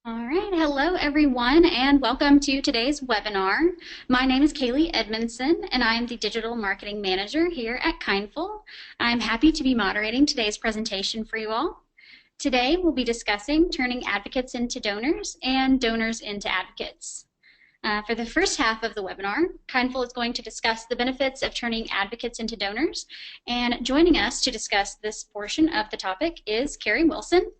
All right, hello everyone, and welcome to today's webinar. My name is Kaylee Edmondson, and I am the Digital Marketing Manager here at Kindful. I'm happy to be moderating today's presentation for you all. Today, we'll be discussing turning advocates into donors and donors into advocates. For the first half of the webinar, Kindful is going to discuss the benefits of turning advocates into donors, and joining us to discuss this portion of the topic is Carrie Wilson.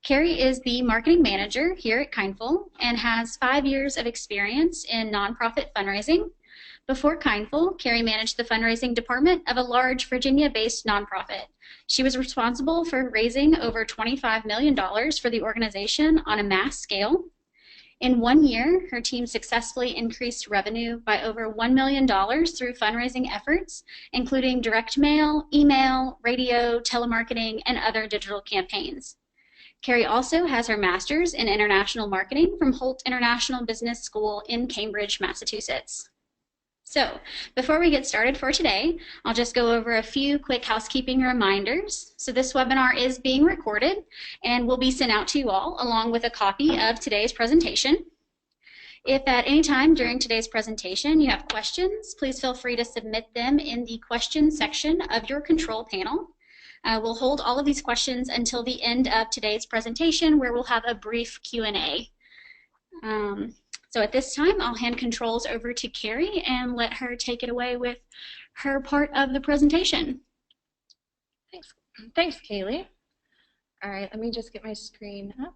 Carrie is the marketing manager here at Kindful and has 5 years of experience in nonprofit fundraising. Before Kindful, Carrie managed the fundraising department of a large Virginia-based nonprofit. She was responsible for raising over $25 million for the organization on a mass scale. In 1 year, her team successfully increased revenue by over $1 million through fundraising efforts, including direct mail, email, radio, telemarketing, and other digital campaigns. Carrie also has her master's in international marketing from Holt International Business School in Cambridge, Massachusetts. So, before we get started for today, I'll just go over a few quick housekeeping reminders. So this webinar is being recorded and will be sent out to you all along with a copy of today's presentation. If at any time during today's presentation you have questions, please feel free to submit them in the questions section of your control panel. We'll hold all of these questions until the end of today's presentation, where we'll have a brief Q&A. So at this time, I'll hand controls over to Carrie and let her take it away with her part of the presentation. Thanks, Kaylee. All right, let me just get my screen up.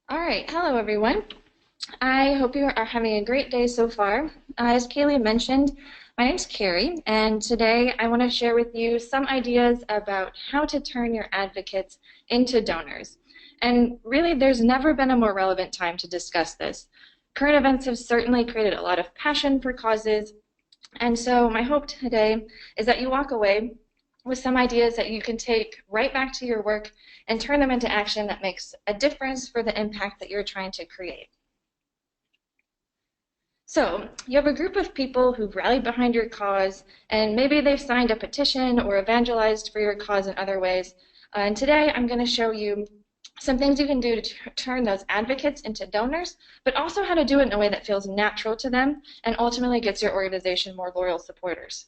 All right, hello everyone. I hope you are having a great day so far. As Kaylee mentioned, my name's Carrie, and today I want to share with you some ideas about how to turn your advocates into donors. And really, there's never been a more relevant time to discuss this. Current events have certainly created a lot of passion for causes, and so my hope today is that you walk away with some ideas that you can take right back to your work and turn them into action that makes a difference for the impact that you're trying to create. So, you have a group of people who've rallied behind your cause, and maybe they've signed a petition or evangelized for your cause in other ways. And today I'm going to show you some things you can do to turn those advocates into donors, but also how to do it in a way that feels natural to them and ultimately gets your organization more loyal supporters.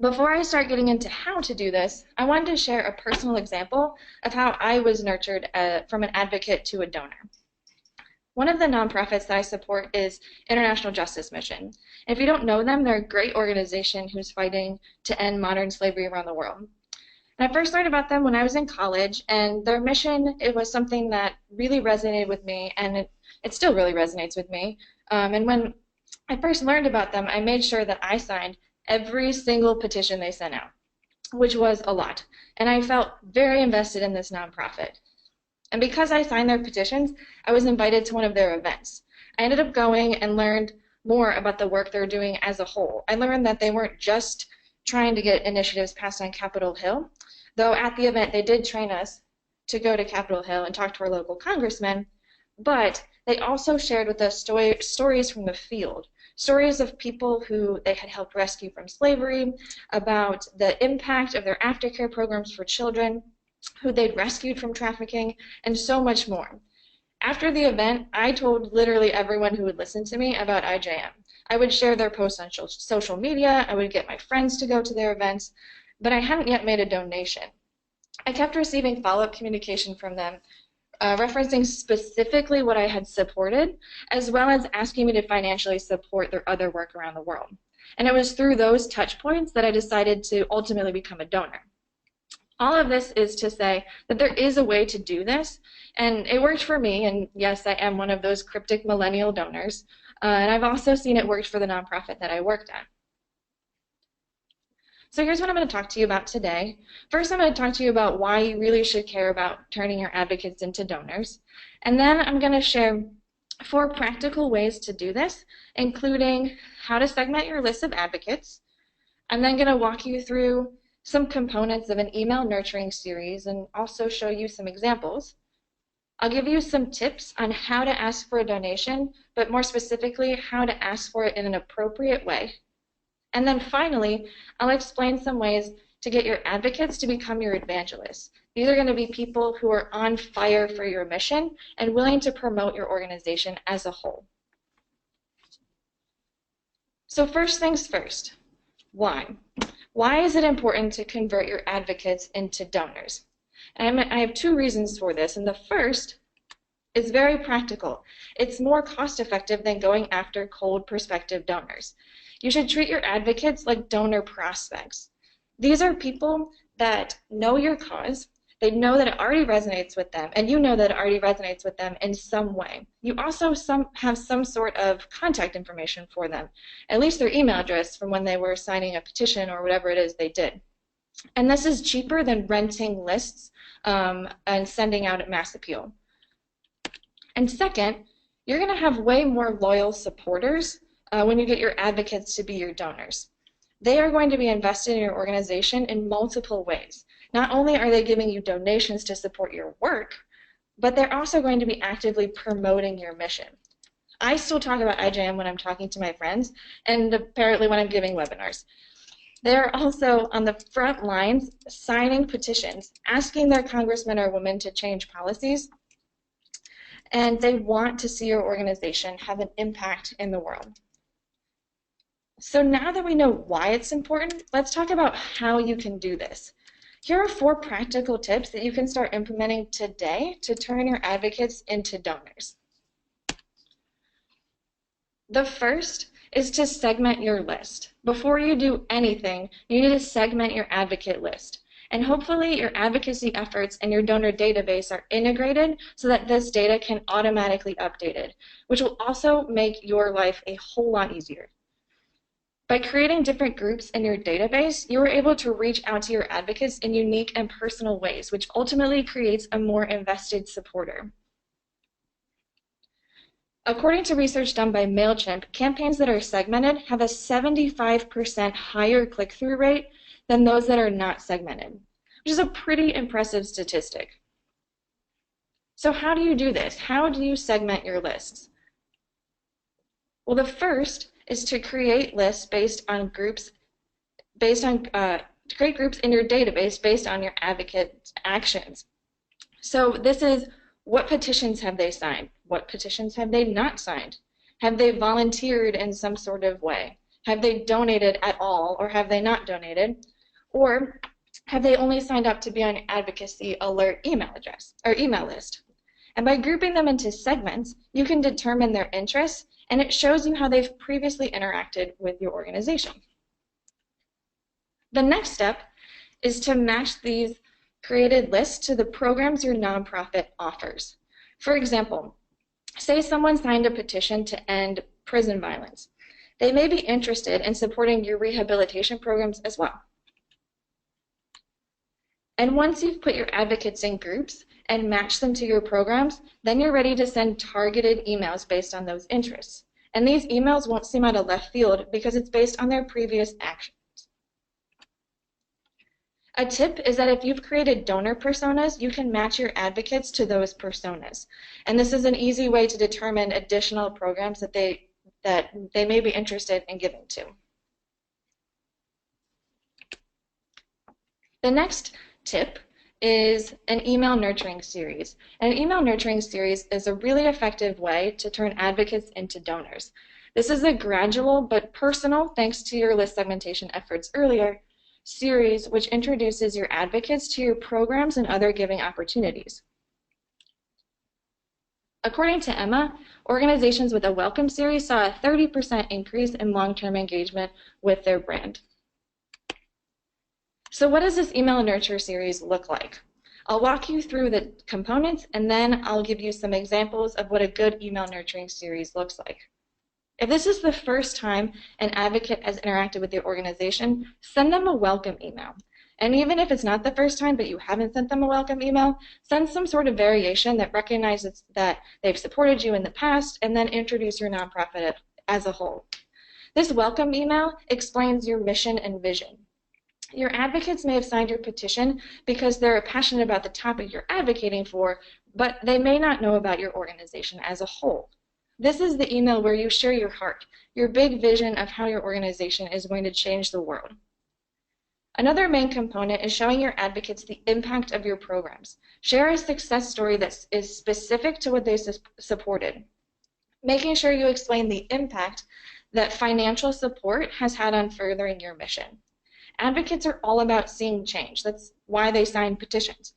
Before I start getting into how to do this, I wanted to share a personal example of how I was nurtured from an advocate to a donor. One of the nonprofits that I support is International Justice Mission. If you don't know them, they're a great organization who's fighting to end modern slavery around the world. And I first learned about them when I was in college, and their mission, it was something that really resonated with me, and it still really resonates with me. And when I first learned about them, I made sure that I signed every single petition they sent out, which was a lot. And I felt very invested in this nonprofit. And because I signed their petitions, I was invited to one of their events. I ended up going and learned more about the work they're doing as a whole. I learned that they weren't just trying to get initiatives passed on Capitol Hill, though at the event they did train us to go to Capitol Hill and talk to our local congressmen, but they also shared with us stories from the field, stories of people who they had helped rescue from slavery, about the impact of their aftercare programs for children, who they'd rescued from trafficking, and so much more. After the event, I told literally everyone who would listen to me about IJM. I would share their posts on social media, I would get my friends to go to their events, but I hadn't yet made a donation. I kept receiving follow-up communication from them, referencing specifically what I had supported, as well as asking me to financially support their other work around the world. And it was through those touch points that I decided to ultimately become a donor. All of this is to say that there is a way to do this, and it worked for me, and yes, I am one of those cryptic millennial donors, and I've also seen it worked for the nonprofit that I worked at. So here's what I'm going to talk to you about today. First, I'm going to talk to you about why you really should care about turning your advocates into donors, and then I'm going to share 4 practical ways to do this, including how to segment your list of advocates. I'm then going to walk you through some components of an email nurturing series and also show you some examples. I'll give you some tips on how to ask for a donation, but more specifically, how to ask for it in an appropriate way. And then finally, I'll explain some ways to get your advocates to become your evangelists. These are going to be people who are on fire for your mission and willing to promote your organization as a whole. So first things first, why? Why is it important to convert your advocates into donors? And I have two reasons for this, and the first is very practical. It's more cost-effective than going after cold prospective donors. You should treat your advocates like donor prospects. These are people that know your cause, they know that it already resonates with them, and you know that it already resonates with them in some way. You also have some sort of contact information for them, at least their email address from when they were signing a petition or whatever it is they did. And this is cheaper than renting lists and sending out a mass appeal. And second, you're going to have way more loyal supporters when you get your advocates to be your donors. They are going to be invested in your organization in multiple ways. Not only are they giving you donations to support your work, but they're also going to be actively promoting your mission. I still talk about IJM when I'm talking to my friends, and apparently when I'm giving webinars. They're also on the front lines signing petitions, asking their congressmen or women to change policies, and they want to see your organization have an impact in the world. So now that we know why it's important, let's talk about how you can do this. Here are 4 practical tips that you can start implementing today to turn your advocates into donors. The first is to segment your list. Before you do anything, you need to segment your advocate list. And hopefully your advocacy efforts and your donor database are integrated so that this data can automatically be updated, which will also make your life a whole lot easier. By creating different groups in your database, you are able to reach out to your advocates in unique and personal ways, which ultimately creates a more invested supporter. According to research done by MailChimp, campaigns that are segmented have a 75% higher click-through rate than those that are not segmented, which is a pretty impressive statistic. So how do you do this? How do you segment your lists? Well, the first is to create lists based on groups, create groups in your database based on your advocate's actions. So this is, what petitions have they signed? What petitions have they not signed? Have they volunteered in some sort of way? Have they donated at all, or have they not donated? Or have they only signed up to be on your advocacy alert email address or email list? And by grouping them into segments, you can determine their interests, and it shows you how they've previously interacted with your organization. The next step is to match these created lists to the programs your nonprofit offers. For example, say someone signed a petition to end prison violence. They may be interested in supporting your rehabilitation programs as well. And once you've put your advocates in groups and matched them to your programs, then you're ready to send targeted emails based on those interests. And these emails won't seem out of left field because it's based on their previous actions. A tip is that if you've created donor personas, you can match your advocates to those personas. And this is an easy way to determine additional programs that they may be interested in giving to. The next tip is an email nurturing series. An email nurturing series is a really effective way to turn advocates into donors. This is a gradual but personal, thanks to your list segmentation efforts earlier, series which introduces your advocates to your programs and other giving opportunities. According to Emma, organizations with a welcome series saw a 30% increase in long-term engagement with their brand. So what does this email nurture series look like? I'll walk you through the components, and then I'll give you some examples of what a good email nurturing series looks like. If this is the first time an advocate has interacted with your organization, send them a welcome email. And even if it's not the first time, but you haven't sent them a welcome email, send some sort of variation that recognizes that they've supported you in the past, and then introduce your nonprofit as a whole. This welcome email explains your mission and vision. Your advocates may have signed your petition because they're passionate about the topic you're advocating for, but they may not know about your organization as a whole. This is the email where you share your heart, your big vision of how your organization is going to change the world. Another main component is showing your advocates the impact of your programs. Share a success story that is specific to what they supported, making sure you explain the impact that financial support has had on furthering your mission. Advocates are all about seeing change. That's why they sign petitions.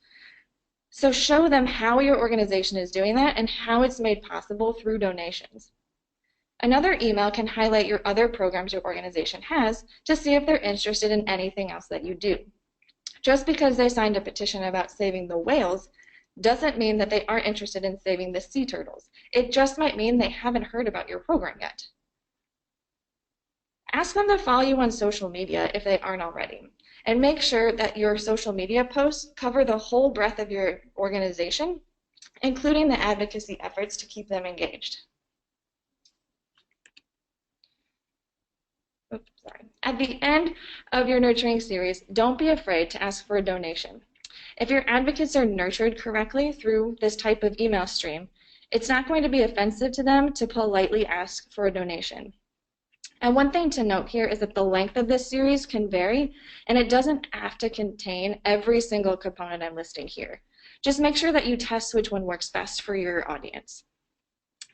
So show them how your organization is doing that and how it's made possible through donations. Another email can highlight your other programs your organization has to see if they're interested in anything else that you do. Just because they signed a petition about saving the whales doesn't mean that they aren't interested in saving the sea turtles. It just might mean they haven't heard about your program yet. Ask them to follow you on social media if they aren't already, and make sure that your social media posts cover the whole breadth of your organization, including the advocacy efforts to keep them engaged. At the end of your nurturing series, don't be afraid to ask for a donation. If your advocates are nurtured correctly through this type of email stream, it's not going to be offensive to them to politely ask for a donation. And one thing to note here is that the length of this series can vary, and it doesn't have to contain every single component I'm listing here. Just make sure that you test which one works best for your audience.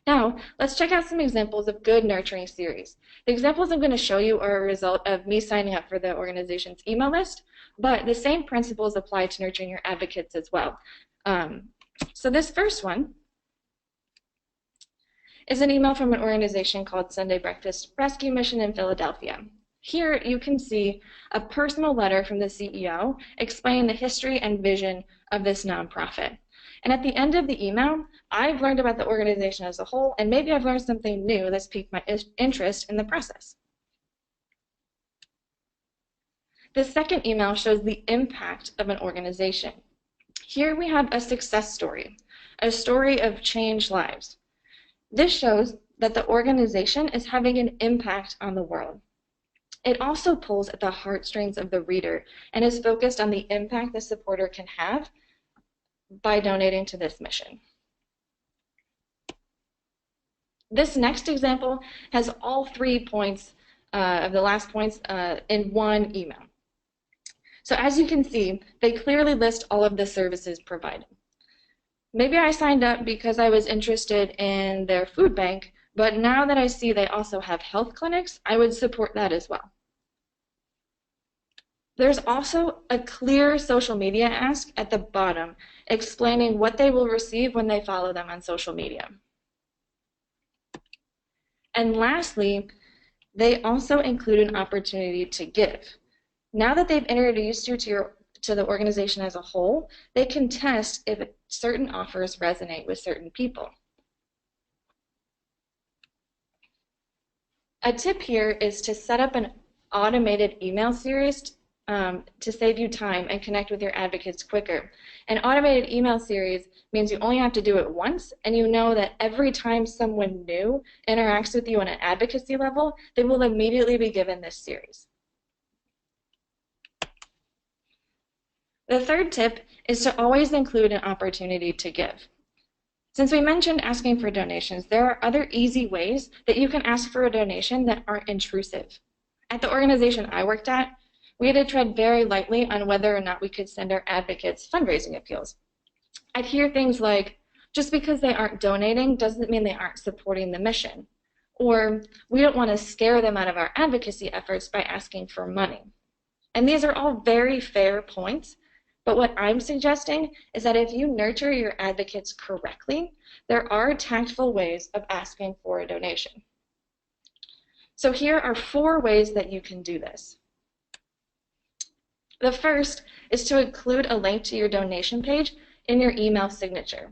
Now, let's check out some examples of good nurturing series. The examples I'm going to show you are a result of me signing up for the organization's email list, but the same principles apply to nurturing your advocates as well. So this first one is an email from an organization called Sunday Breakfast Rescue Mission in Philadelphia. Here you can see a personal letter from the CEO explaining the history and vision of this nonprofit. And at the end of the email, I've learned about the organization as a whole, and maybe I've learned something new that's piqued my interest in the process. The second email shows the impact of an organization. Here we have a success story, a story of changed lives. This shows that the organization is having an impact on the world. It also pulls at the heartstrings of the reader and is focused on the impact the supporter can have by donating to this mission. This next example has all 3 points of the last points in one email. So as you can see, they clearly list all of the services provided. Maybe I signed up because I was interested in their food bank, but now that I see they also have health clinics, I would support that as well. There's also a clear social media ask at the bottom, explaining what they will receive when they follow them on social media. And lastly, they also include an opportunity to give. Now that they've introduced you to the organization as a whole, they can test if certain offers resonate with certain people. A tip here is to set up an automated email series to save you time and connect with your advocates quicker. An automated email series means you only have to do it once, and you know that every time someone new interacts with you on an advocacy level, they will immediately be given this series. The third tip is to always include an opportunity to give. Since we mentioned asking for donations, there are other easy ways that you can ask for a donation that aren't intrusive. At the organization I worked at, we had to tread very lightly on whether or not we could send our advocates fundraising appeals. I'd hear things like, just because they aren't donating doesn't mean they aren't supporting the mission. Or, we don't want to scare them out of our advocacy efforts by asking for money. And these are all very fair points. But what I'm suggesting is that if you nurture your advocates correctly, there are tactful ways of asking for a donation. So here are 4 ways that you can do this. The first is to include a link to your donation page in your email signature.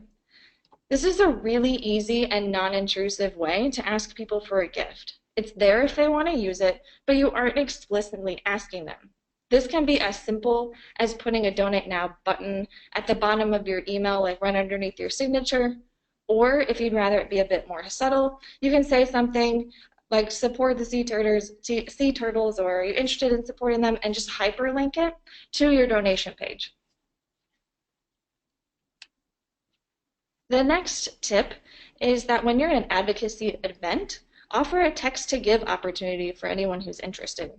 This is a really easy and non-intrusive way to ask people for a gift. It's there if they want to use it, but you aren't explicitly asking them. This can be as simple as putting a Donate Now button at the bottom of your email, like right underneath your signature. Or if you'd rather it be a bit more subtle, you can say something like support the sea turtles, or are you interested in supporting them, and just hyperlink it to your donation page. The next tip is that when you're in an advocacy event, offer a text-to-give opportunity for anyone who's interested.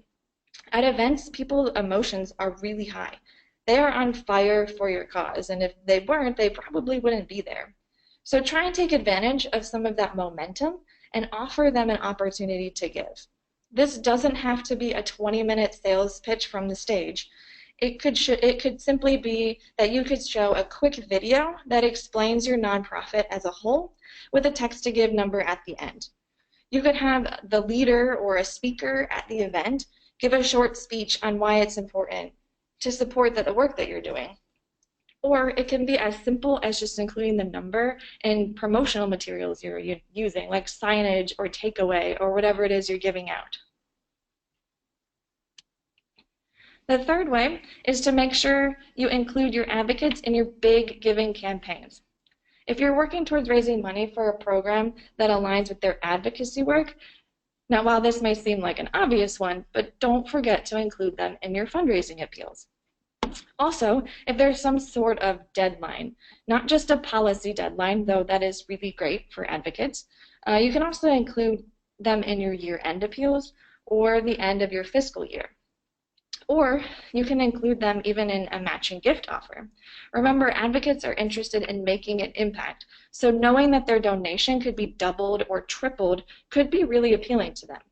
At events, people's emotions are really high. They are on fire for your cause, and if they weren't, they probably wouldn't be there. So try and take advantage of some of that momentum and offer them an opportunity to give. This doesn't have to be a 20-minute sales pitch from the stage. It could simply be that you could show a quick video that explains your nonprofit as a whole with a text-to-give number at the end. You could have the leader or a speaker at the event give a short speech on why it's important to support the work that you're doing. Or it can be as simple as just including the number in promotional materials you're using, like signage or takeaway or whatever it is you're giving out. The third way is to make sure you include your advocates in your big giving campaigns. If you're working towards raising money for a program that aligns with their advocacy work, now while this may seem like an obvious one, but don't forget to include them in your fundraising appeals. Also, if there's some sort of deadline, not just a policy deadline, though that is really great for advocates, you can also include them in your year-end appeals or the end of your fiscal year. Or you can include them even in a matching gift offer. Remember, advocates are interested in making an impact, so knowing that their donation could be doubled or tripled could be really appealing to them.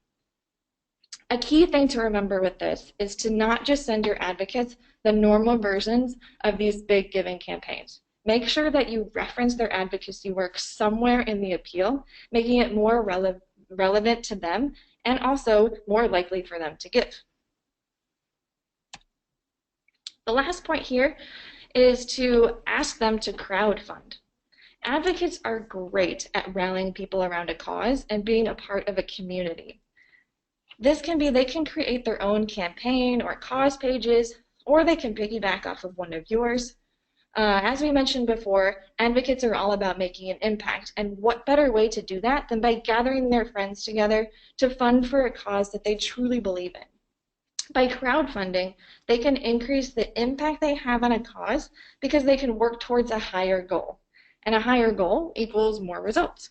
A key thing to remember with this is to not just send your advocates the normal versions of these big giving campaigns. Make sure that you reference their advocacy work somewhere in the appeal, making it more relevant to them and also more likely for them to give. The last point here is to ask them to crowdfund. Advocates are great at rallying people around a cause and being a part of a community. This can be, they can create their own campaign or cause pages, or they can piggyback off of one of yours. As we mentioned before, advocates are all about making an impact, and what better way to do that than by gathering their friends together to fund for a cause that they truly believe in. By crowdfunding, they can increase the impact they have on a cause because they can work towards a higher goal. And a higher goal equals more results.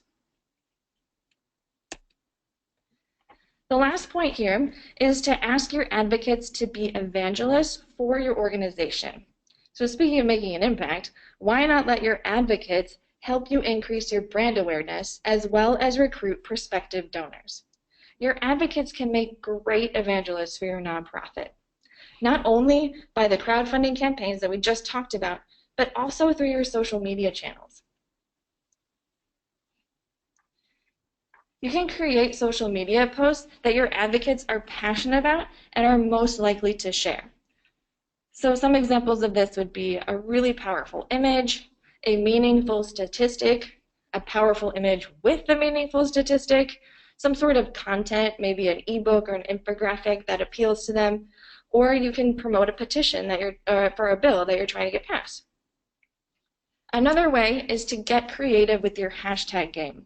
The last point here is to ask your advocates to be evangelists for your organization. So speaking of making an impact, why not let your advocates help you increase your brand awareness as well as recruit prospective donors? Your advocates can make great evangelists for your nonprofit, not only by the crowdfunding campaigns that we just talked about, but also through your social media channels. You can create social media posts that your advocates are passionate about and are most likely to share. So some examples of this would be a really powerful image, a meaningful statistic, a powerful image with a meaningful statistic, some sort of content, maybe an ebook or an infographic that appeals to them, or you can promote a petition that for a bill that you're trying to get passed. Another way is to get creative with your hashtag game.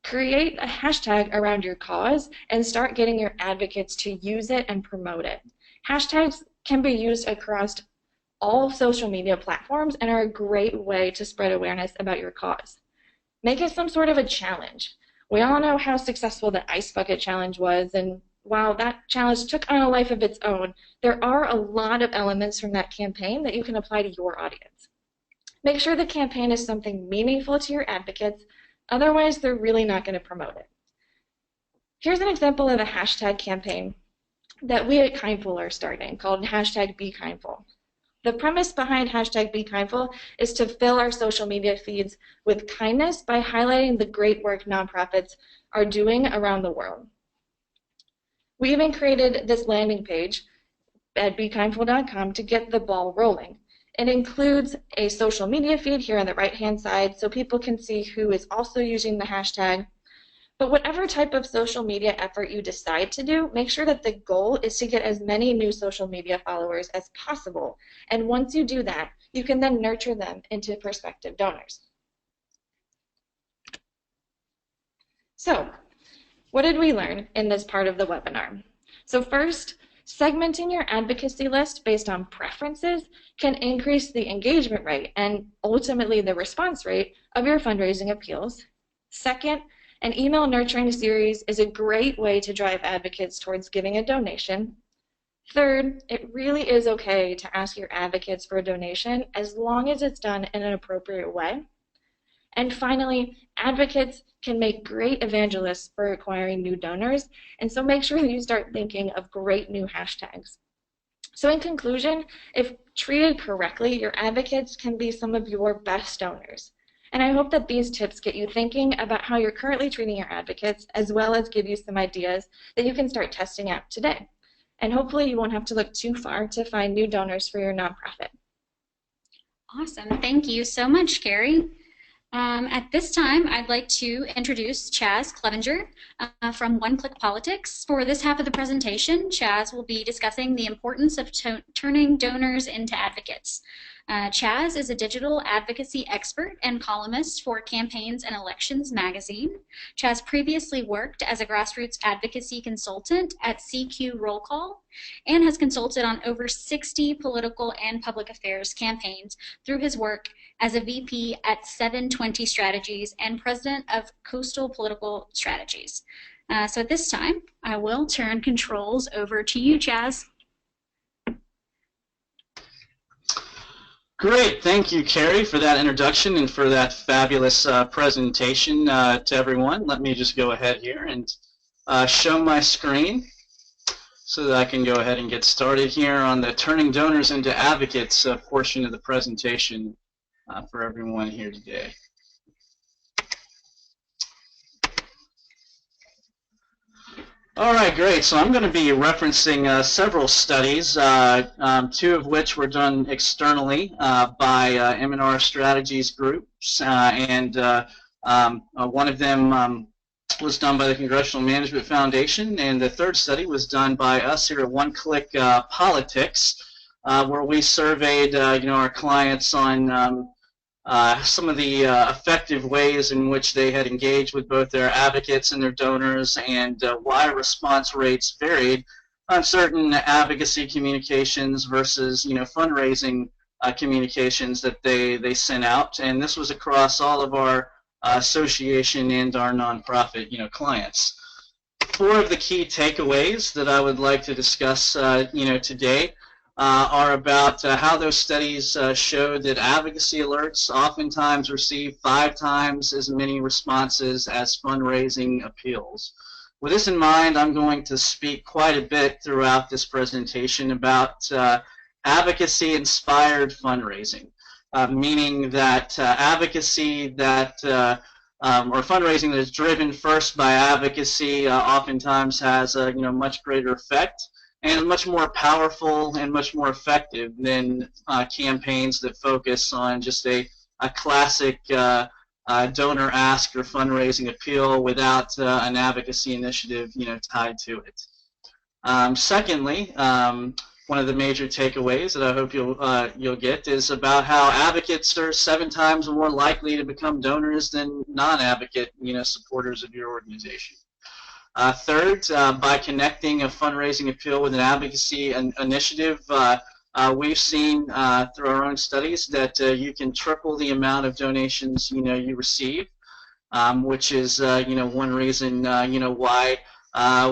Create a hashtag around your cause and start getting your advocates to use it and promote it. Hashtags can be used across all social media platforms and are a great way to spread awareness about your cause. Make it some sort of a challenge. We all know how successful the Ice Bucket Challenge was, and while that challenge took on a life of its own, there are a lot of elements from that campaign that you can apply to your audience. Make sure the campaign is something meaningful to your advocates, otherwise they're really not going to promote it. Here's an example of a hashtag campaign that we at Kindful are starting called #BeKindful. The premise behind #BeKindful is to fill our social media feeds with kindness by highlighting the great work nonprofits are doing around the world. We even created this landing page at bekindful.com to get the ball rolling. It includes a social media feed here on the right-hand side so people can see who is also using the hashtag. But whatever type of social media effort you decide to do, make sure that the goal is to get as many new social media followers as possible. And once you do that, you can then nurture them into prospective donors. So, what did we learn in this part of the webinar? So first, segmenting your advocacy list based on preferences can increase the engagement rate and ultimately the response rate of your fundraising appeals. Second, an email nurturing series is a great way to drive advocates towards giving a donation. Third, it really is okay to ask your advocates for a donation as long as it's done in an appropriate way. And finally, advocates can make great evangelists for acquiring new donors, and so make sure that you start thinking of great new hashtags. So in conclusion, if treated correctly, your advocates can be some of your best donors. And I hope that these tips get you thinking about how you're currently treating your advocates, as well as give you some ideas that you can start testing out today. And hopefully you won't have to look too far to find new donors for your nonprofit. Awesome. Thank you so much, Carrie. At this time, I'd like to introduce Chaz Clevenger from OneClickPolitics. For this half of the presentation, Chaz will be discussing the importance of turning donors into advocates. Chaz is a digital advocacy expert and columnist for Campaigns and Elections magazine. Chaz previously worked as a grassroots advocacy consultant at CQ Roll Call and has consulted on over 60 political and public affairs campaigns through his work as a VP at 720 Strategies and president of Coastal Political Strategies. So at this time, I will turn controls over to you, Chaz. Great, thank you, Carrie, for that introduction and for that fabulous presentation to everyone. Let me just go ahead here and show my screen so that I can go ahead and get started here on the Turning Donors into Advocates portion of the presentation for everyone here today. All right, great. So I'm going to be referencing several studies, two of which were done externally by M&R Strategies groups, and one of them was done by the Congressional Management Foundation, and the third study was done by us here at OneClickPolitics, where we surveyed our clients on some of the effective ways in which they had engaged with both their advocates and their donors, and why response rates varied on certain advocacy communications versus fundraising communications that they sent out. And this was across all of our association and our nonprofit clients. Four of the key takeaways that I would like to discuss today are about how those studies show that advocacy alerts oftentimes receive 5 times as many responses as fundraising appeals. With this in mind, I'm going to speak quite a bit throughout this presentation about advocacy-inspired fundraising, meaning that advocacy that or fundraising that is driven first by advocacy oftentimes has a much greater effect and much more powerful and much more effective than campaigns that focus on just a classic donor ask or fundraising appeal without an advocacy initiative tied to it. Secondly, one of the major takeaways that I hope you'll get is about how advocates are 7 times more likely to become donors than non-advocate supporters of your organization. Third, by connecting a fundraising appeal with an advocacy initiative, we've seen through our own studies that you can triple the amount of donations you receive, which is one reason why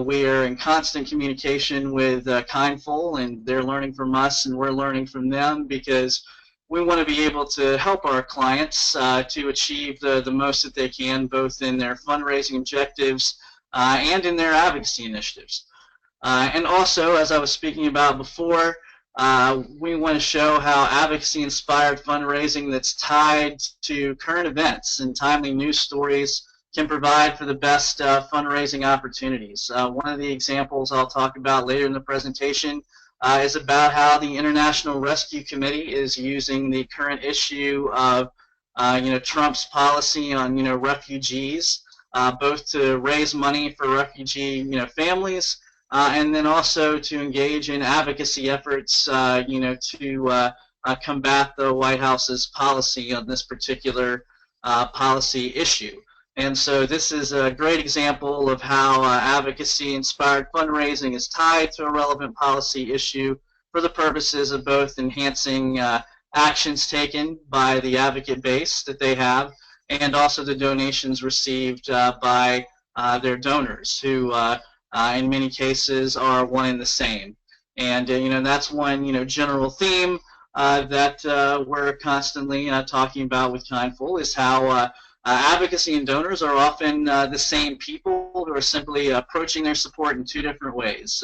we are in constant communication with Kindful, and they're learning from us and we're learning from them, because we want to be able to help our clients to achieve the most that they can, both in their fundraising objectives and in their advocacy initiatives. And also, as I was speaking about before, we want to show how advocacy-inspired fundraising that's tied to current events and timely news stories can provide for the best fundraising opportunities. One of the examples I'll talk about later in the presentation is about how the International Rescue Committee is using the current issue of Trump's policy on refugees, both to raise money for refugee families, and then also to engage in advocacy efforts to combat the White House's policy on this particular policy issue. And so this is a great example of how advocacy-inspired fundraising is tied to a relevant policy issue for the purposes of both enhancing actions taken by the advocate base that they have, and also the donations received by their donors, who in many cases are one and the same. And that's one general theme that we're constantly talking about with Kindful, is how advocacy and donors are often the same people who are simply approaching their support in two different ways.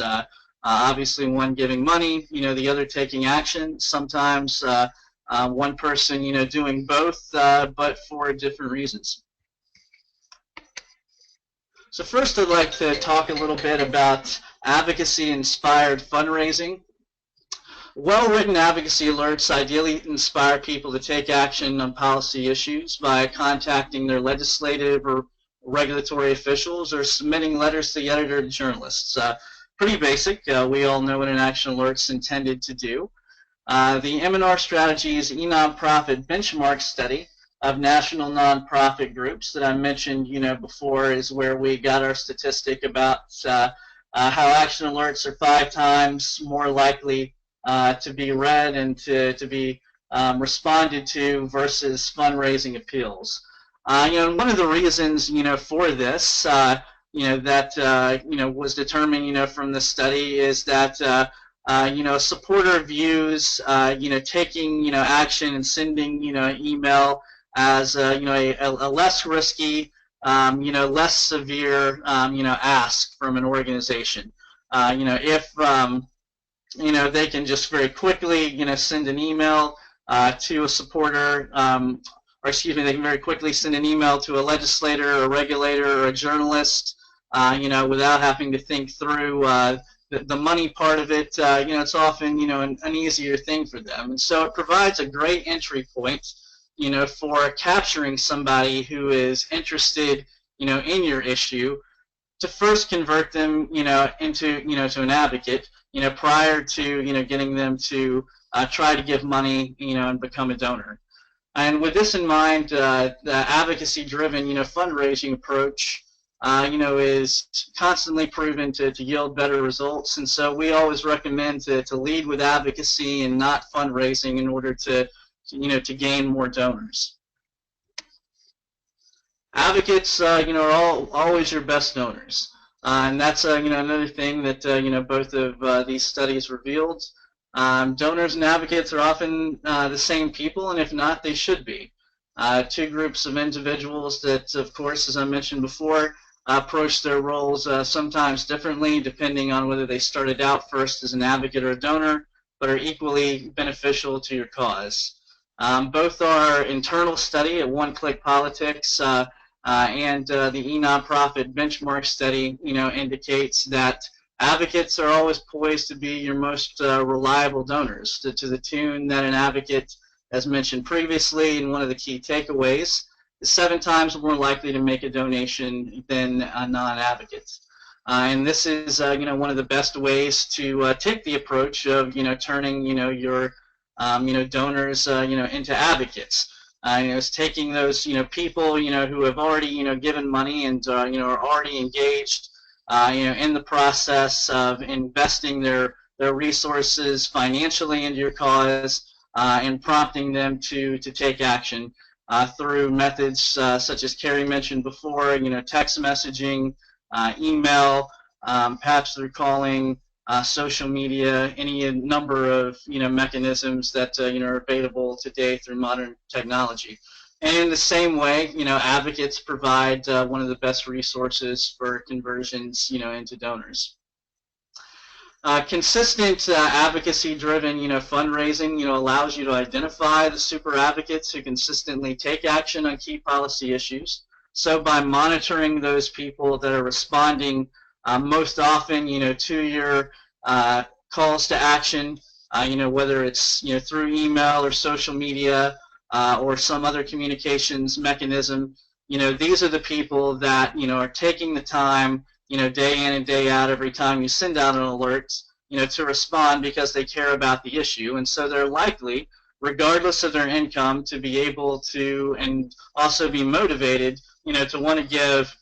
Obviously, one giving money, the other taking action. Sometimes one person, doing both, but for different reasons. So first, I'd like to talk a little bit about advocacy-inspired fundraising. Well-written advocacy alerts ideally inspire people to take action on policy issues by contacting their legislative or regulatory officials or submitting letters to the editor and journalists. Pretty basic. We all know what an action alert's intended to do. The M&R Strategies e-nonprofit benchmark study of national nonprofit groups that I mentioned, before, is where we got our statistic about how action alerts are 5 times more likely to be read and to be responded to versus fundraising appeals. One of the reasons, for this, that was determined, from the study, is that a supporter views, taking, action and sending, email as, a less risky, less severe, ask from an organization. If they can just very quickly, send an email to a supporter, or excuse me, they can very quickly send an email to a legislator, a regulator, or a journalist, without having to think through the money part of it. It's often, an easier thing for them. And so it provides a great entry point, for capturing somebody who is interested, in your issue, to first convert them, into, to an advocate, prior to, getting them to try to give money, and become a donor. And with this in mind, the advocacy-driven, fundraising approach, is constantly proven to yield better results. And so we always recommend to lead with advocacy and not fundraising in order to gain more donors. Advocates, are always your best donors. And that's, another thing that, both of these studies revealed. Donors and advocates are often the same people, and if not, they should be. Two groups of individuals that, of course, as I mentioned before, approach their roles sometimes differently, depending on whether they started out first as an advocate or a donor, but are equally beneficial to your cause. Both our internal study at OneClickPolitics and the e-nonprofit benchmark study, indicates that advocates are always poised to be your most reliable donors, to the tune that an advocate, as mentioned previously in one of the key takeaways, is 7 times more likely to make a donation than a non-advocate. And this is, one of the best ways to take the approach of, turning, your, donors, into advocates. It's taking those, people, who have already, given money and, are already engaged, in the process of investing their resources financially into your cause, and prompting them to take action through methods such as Carrie mentioned before, text messaging, email, patch-through calling, social media, any number of mechanisms that are available today through modern technology. And in the same way, advocates provide one of the best resources for conversions, into donors. Consistent advocacy-driven, fundraising, allows you to identify the super advocates who consistently take action on key policy issues. So by monitoring those people that are responding most often, to your calls to action, whether it's through email or social media or some other communications mechanism, these are the people that are taking the time, day in and day out, every time you send out an alert, to respond because they care about the issue, and so they're likely, regardless of their income, to be able to and also be motivated, to want to give,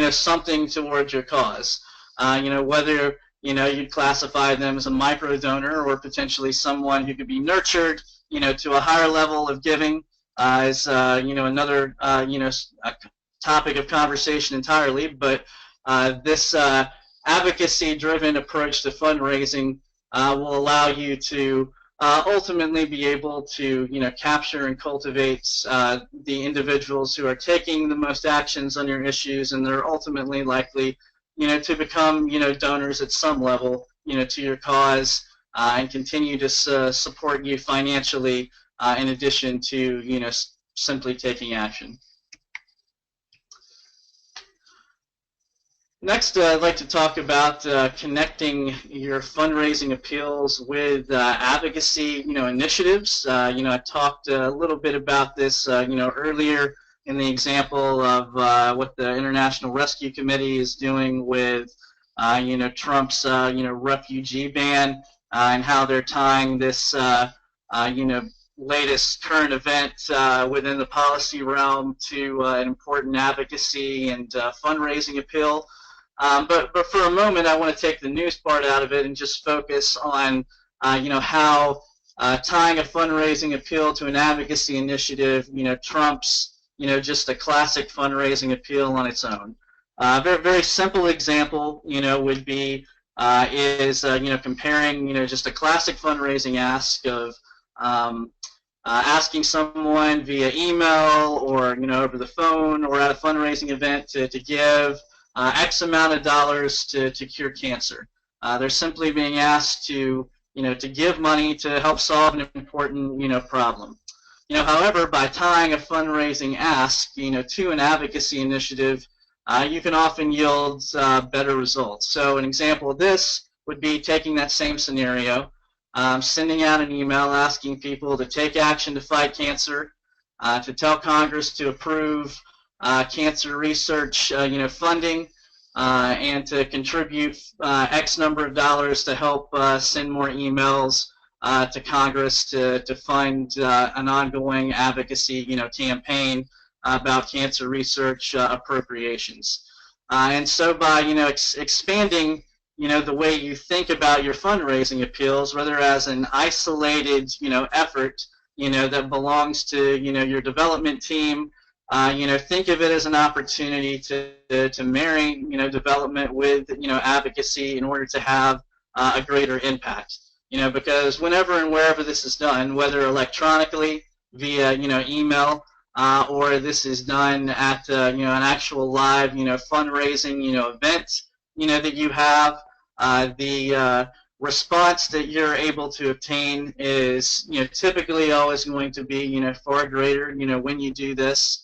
something towards your cause. Whether you'd classify them as a micro donor or potentially someone who could be nurtured, to a higher level of giving, is another topic of conversation entirely. But this advocacy-driven approach to fundraising will allow you to ultimately be able to capture and cultivate the individuals who are taking the most actions on your issues, and they're ultimately likely to become donors at some level to your cause, and continue to support you financially in addition to simply taking action. Next, I'd like to talk about connecting your fundraising appeals with advocacy, initiatives. I talked a little bit about this, earlier in the example of what the International Rescue Committee is doing with, Trump's, refugee ban, and how they're tying this, latest current event within the policy realm to an important advocacy and fundraising appeal. But for a moment, I want to take the news part out of it and just focus on, how tying a fundraising appeal to an advocacy initiative, trumps, just a classic fundraising appeal on its own. Very, very simple example, would be comparing, just a classic fundraising ask of asking someone via email or over the phone or at a fundraising event to give X amount of dollars to cure cancer. They're simply being asked to give money to help solve an important problem. However, by tying a fundraising ask to an advocacy initiative, you can often yield better results. So an example of this would be taking that same scenario, sending out an email asking people to take action to fight cancer, to tell Congress to approve cancer research, funding, and to contribute X number of dollars to help send more emails to Congress to fund an ongoing advocacy, campaign about cancer research appropriations. And so by expanding the way you think about your fundraising appeals, whether as an isolated effort that belongs to your development team, think of it as an opportunity to marry development with advocacy in order to have a greater impact. Because whenever and wherever this is done, whether electronically via email, or this is done at an actual live fundraising event that you have, the response that you're able to obtain is typically always going to be far greater when you do this.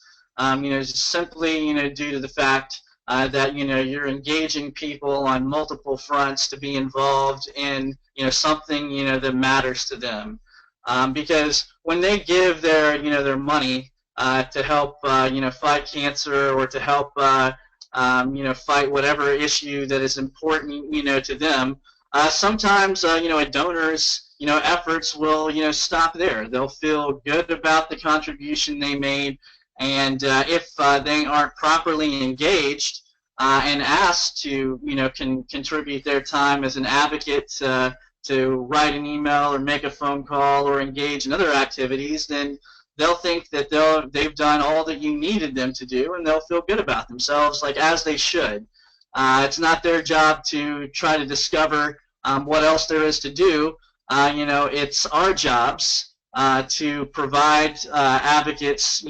Simply due to the fact that you're engaging people on multiple fronts to be involved in something that matters to them, because when they give their money to help fight cancer or to help fight whatever issue that is important to them, sometimes a donor's efforts will stop there. They'll feel good about the contribution they made, and if they aren't properly engaged and asked to contribute their time as an advocate to write an email or make a phone call or engage in other activities, then they'll think that they've done all that you needed them to do, and they'll feel good about themselves, like as they should. It's not their job to try to discover what else there is to do. It's our jobs to provide advocates,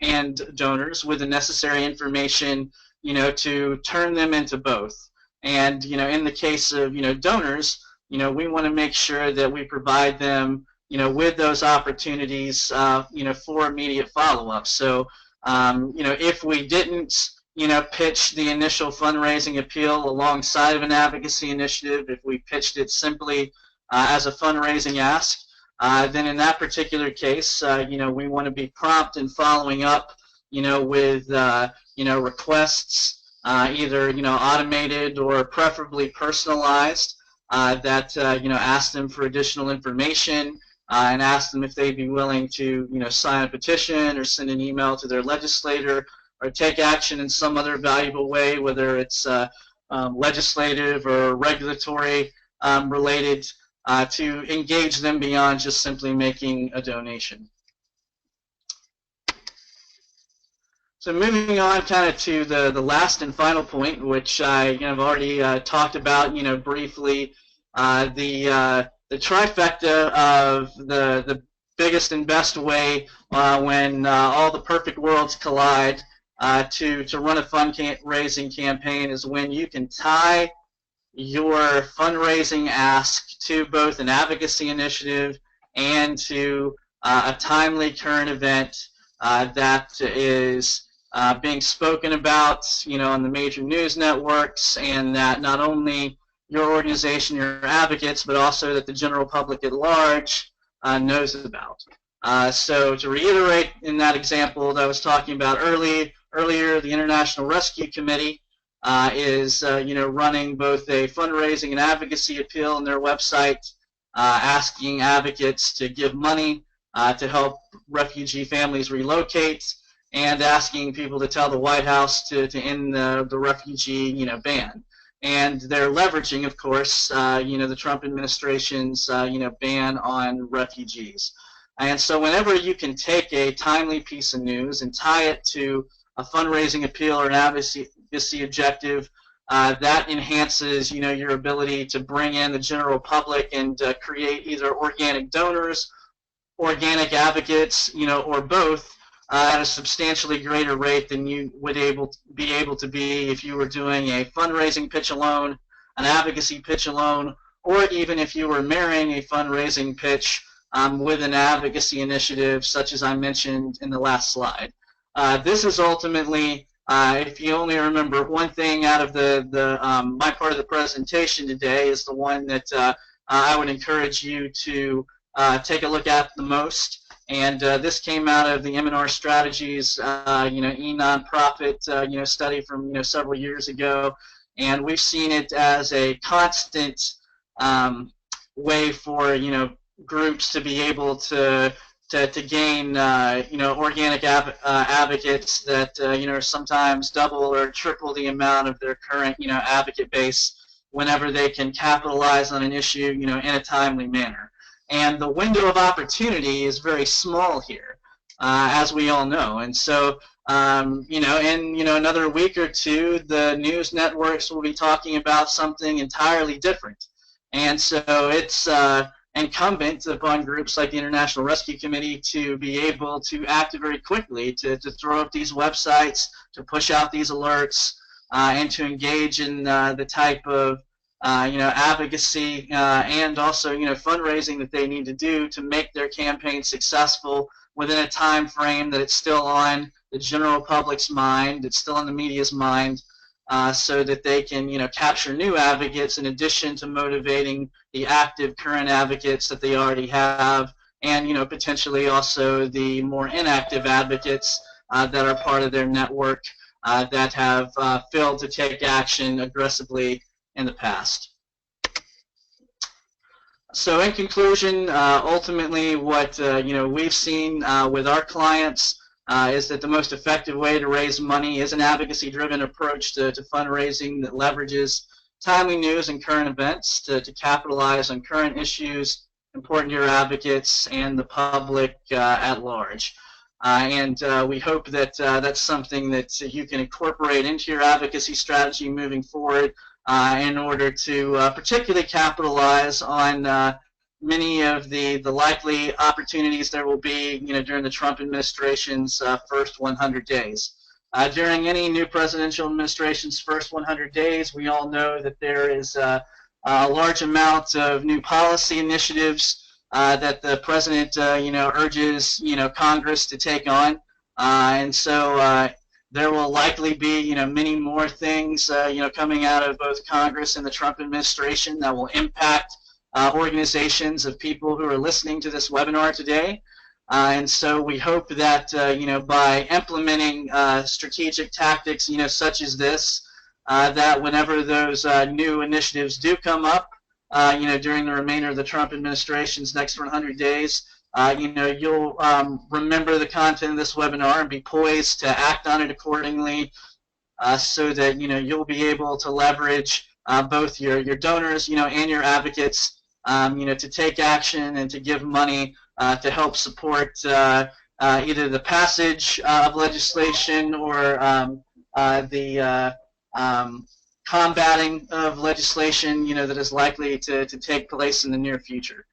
and donors with the necessary information, to turn them into both. And in the case of donors, we want to make sure that we provide them with those opportunities, for immediate follow-up. So, if we didn't, pitch the initial fundraising appeal alongside of an advocacy initiative, if we pitched it simply as a fundraising ask, then in that particular case, we want to be prompt in following up, with, requests, either, automated or preferably personalized, that, ask them for additional information, and ask them if they'd be willing to, sign a petition or send an email to their legislator or take action in some other valuable way, whether it's legislative or regulatory related, to engage them beyond just simply making a donation. So moving on kind of to the last and final point, which I have already talked about, briefly, the trifecta of the biggest and best way when all the perfect worlds collide to run a fundraising campaign is when you can tie your fundraising ask to both an advocacy initiative and to a timely current event that is being spoken about, on the major news networks, and that not only your organization, your advocates, but also that the general public at large knows about. So to reiterate, in that example that I was talking about earlier, the International Rescue Committee is running both a fundraising and advocacy appeal on their website, asking advocates to give money to help refugee families relocate, and asking people to tell the White House to end the refugee ban. And they're leveraging, of course, the Trump administration's ban on refugees. And so whenever you can take a timely piece of news and tie it to a fundraising appeal or an advocacy objective, that enhances your ability to bring in the general public and create either organic donors, organic advocates, or both, at a substantially greater rate than you would be able to be if you were doing a fundraising pitch alone, an advocacy pitch alone, or even if you were marrying a fundraising pitch with an advocacy initiative, such as I mentioned in the last slide. This is ultimately, if you only remember one thing out of my part of the presentation today, is the one that I would encourage you to take a look at the most. And this came out of the M&R Strategies, e-nonprofit, study from several years ago, and we've seen it as a constant way for groups to be able to gain organic advocates that are sometimes double or triple the amount of their current advocate base whenever they can capitalize on an issue in a timely manner. And the window of opportunity is very small here, as we all know. And so, in another week or two, the news networks will be talking about something entirely different. And so it's incumbent upon groups like the International Rescue Committee to be able to act very quickly, to throw up these websites, to push out these alerts, and to engage in the type of advocacy and also fundraising that they need to do to make their campaign successful within a time frame that it's still on the general public's mind, it's still on the media's mind, so that they can capture new advocates in addition to motivating the active current advocates that they already have, and potentially also the more inactive advocates that are part of their network that have failed to take action aggressively in the past. So in conclusion, ultimately what we've seen with our clients is that the most effective way to raise money is an advocacy-driven approach to fundraising that leverages timely news and current events to capitalize on current issues important to your advocates and the public at large. And we hope that that's something that you can incorporate into your advocacy strategy moving forward in order to particularly capitalize on many of the likely opportunities there will be during the Trump administration's first 100 days. During any new presidential administration's first 100 days, we all know that there is a large amount of new policy initiatives that the president, urges, Congress to take on, and so there will likely be, many more things, coming out of both Congress and the Trump administration that will impact organizations of people who are listening to this webinar today. And so we hope that, by implementing strategic tactics, such as this, that whenever those new initiatives do come up, during the remainder of the Trump administration's next 100 days, you'll remember the content of this webinar and be poised to act on it accordingly, so that you'll be able to leverage both your donors, and your advocates, to take action and to give money to help support either the passage of legislation or the combating of legislation, that is likely to take place in the near future.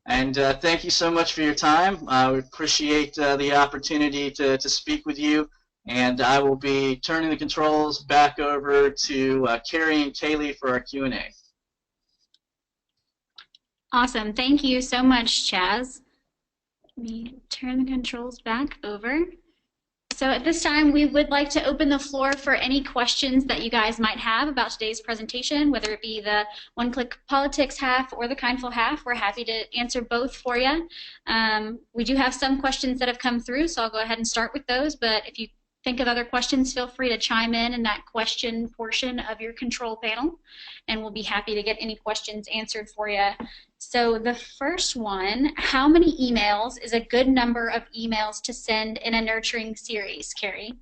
And thank you so much for your time. We appreciate the opportunity to speak with you. And I will be turning the controls back over to Carrie and Kaylee for our Q&A. Awesome. Thank you so much, Chaz. Let me turn the controls back over. So at this time, we would like to open the floor for any questions that you guys might have about today's presentation, whether it be the OneClickPolitics half or the Kindful half. We're happy to answer both for you. We do have some questions that have come through, so I'll go ahead and start with those. But if you think of other questions, feel free to chime in that question portion of your control panel, and we'll be happy to get any questions answered for you. So the first one, how many emails is a good number of emails to send in a nurturing series, Carrie?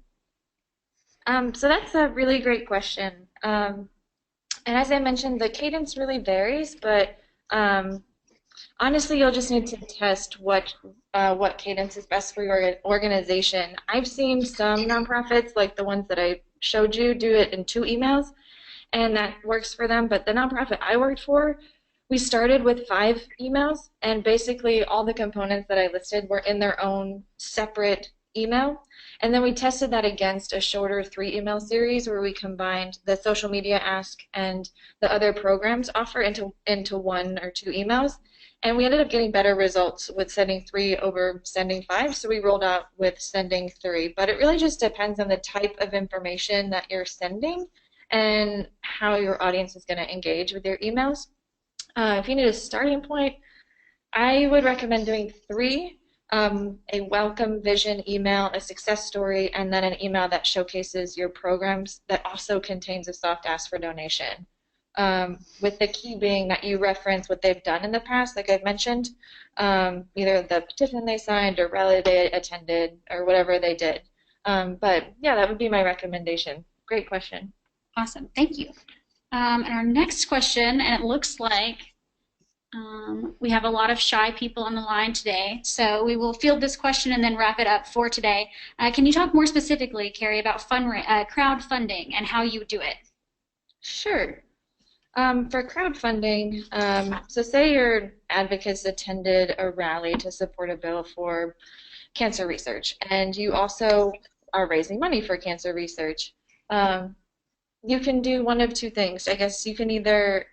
So that's a really great question. And as I mentioned, the cadence really varies, but honestly, you'll just need to test what cadence is best for your organization. I've seen some nonprofits, like the ones that I showed you, do it in 2 emails, and that works for them. But the nonprofit I worked for, we started with 5 emails, and basically all the components that I listed were in their own separate email. And then we tested that against a shorter 3 email series where we combined the social media ask and the other programs offer into 1 or 2 emails. And we ended up getting better results with sending 3 over sending 5, so we rolled out with sending 3. But it really just depends on the type of information that you're sending and how your audience is going to engage with your emails. If you need a starting point, I would recommend doing 3, a welcome vision email, a success story, and then an email that showcases your programs that also contains a soft ask for donation. With the key being that you reference what they've done in the past, like I've mentioned, either the petition they signed or rally they attended or whatever they did. But yeah, that would be my recommendation. Great question. Awesome, thank you. And our next question, and it looks like we have a lot of shy people on the line today, so we will field this question and then wrap it up for today. Can you talk more specifically, Carrie, about crowdfunding and how you do it? Sure. For crowdfunding, so say your advocates attended a rally to support a bill for cancer research, and you also are raising money for cancer research. You can do one of 2 things. I guess you can either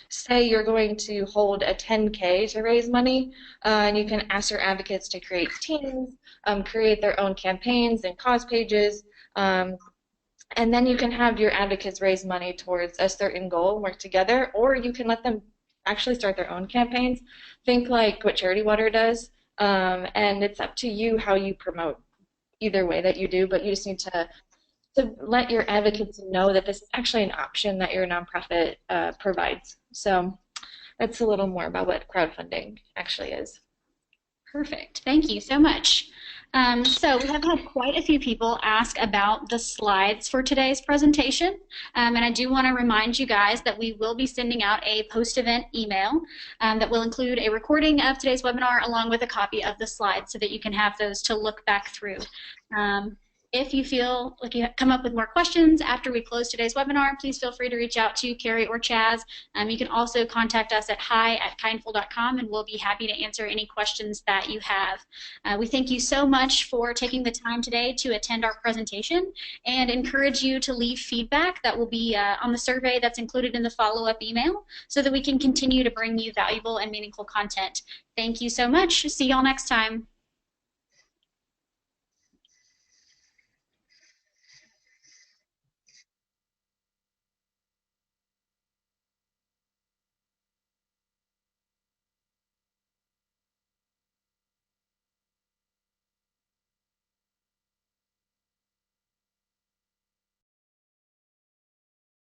say you're going to hold a 10K to raise money, and you can ask your advocates to create teams, create their own campaigns and cause pages, and then you can have your advocates raise money towards a certain goal and work together, or you can let them actually start their own campaigns. Think like what Charity Water does, and it's up to you how you promote either way that you do, but you just need to let your advocates know that this is actually an option that your nonprofit provides. So that's a little more about what crowdfunding actually is. Perfect. Thank you so much. So we have had quite a few people ask about the slides for today's presentation, and I do want to remind you guys that we will be sending out a post-event email that will include a recording of today's webinar along with a copy of the slides so that you can have those to look back through. If you feel like you come up with more questions after we close today's webinar, please feel free to reach out to Carrie or Chaz. You can also contact us at hi@kindful.com, and we'll be happy to answer any questions that you have. We thank you so much for taking the time today to attend our presentation and encourage you to leave feedback that will be on the survey that's included in the follow-up email so that we can continue to bring you valuable and meaningful content. Thank you so much. See y'all next time.